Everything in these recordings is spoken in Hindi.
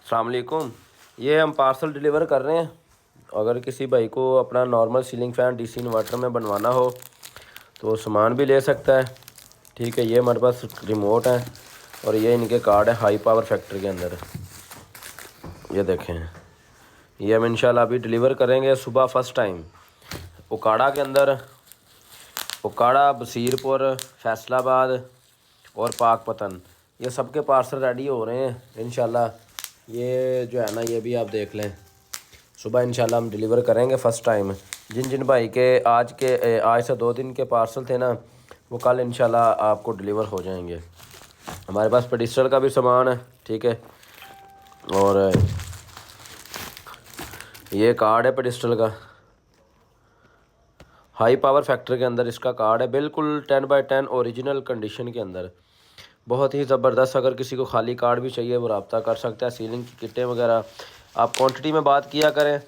अस्सलाम वालेकुम। ये हम पार्सल डिलीवर कर रहे हैं। अगर किसी भाई को अपना normal ceiling fan DC inverter में बनवाना हो तो सामान भी ले सकता है। ठीक है, ये हमारे पास रिमोट है और ये इनके कार्ड है हाई पावर फैक्ट्री के अंदर। ये देखें, ये हम इंशाल्लाह अभी डिलीवर करेंगे सुबह फ़र्स्ट टाइम उकाड़ा के अंदर। उकाड़ा, बसीरपुर, फैसलाबाद और पाकपतन, ये सबके पार्सल रेडी हो रहे हैं इंशाल्लाह। ये जो है ना, ये भी आप देख लें, सुबह इंशाल्लाह हम डिलीवर करेंगे फ़र्स्ट टाइम। जिन जिन भाई के आज से 2 दिन के पार्सल थे ना, वो कल इंशाल्लाह आपको डिलीवर हो जाएंगे। हमारे पास पेडिस्टल का भी सामान है, ठीक है। और ये कार्ड है पेडिस्टल का, हाई पावर फैक्ट्री के अंदर इसका कार्ड है, बिल्कुल 10x10 ओरिजिनल कंडीशन के अंदर, बहुत ही ज़बरदस्त। अगर किसी को खाली कार्ड भी चाहिए वो रब्ता कर सकता है। सीलिंग की किटें वगैरह आप क्वांटिटी में बात किया करें।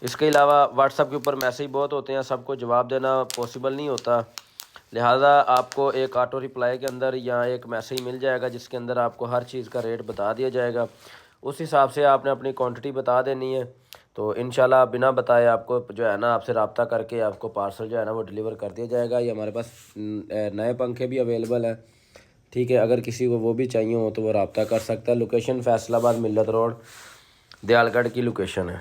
इसके अलावा व्हाट्सएप के ऊपर मैसेज बहुत होते हैं, सबको जवाब देना पॉसिबल नहीं होता, लिहाजा आपको एक ऑटो रिप्लाई के अंदर या एक मैसेज मिल जाएगा जिसके अंदर आपको हर चीज़ का रेट बता दिया जाएगा। उस हिसाब से आपने अपनी क्वांटिटी बता देनी है, तो इंशाल्लाह बिना बताए आपको जो है ना, आपसे रब्ता करके आपको पार्सल जो है ना वो डिलीवर कर दिया जाएगा। ये हमारे पास नए पंखे भी अवेलेबल हैं, ठीक है। अगर किसी को वो भी चाहिए हो तो वो रब्ता कर सकता है। लोकेशन फैसलाबाद मिल्लत रोड, दयालगढ़ की लोकेशन है।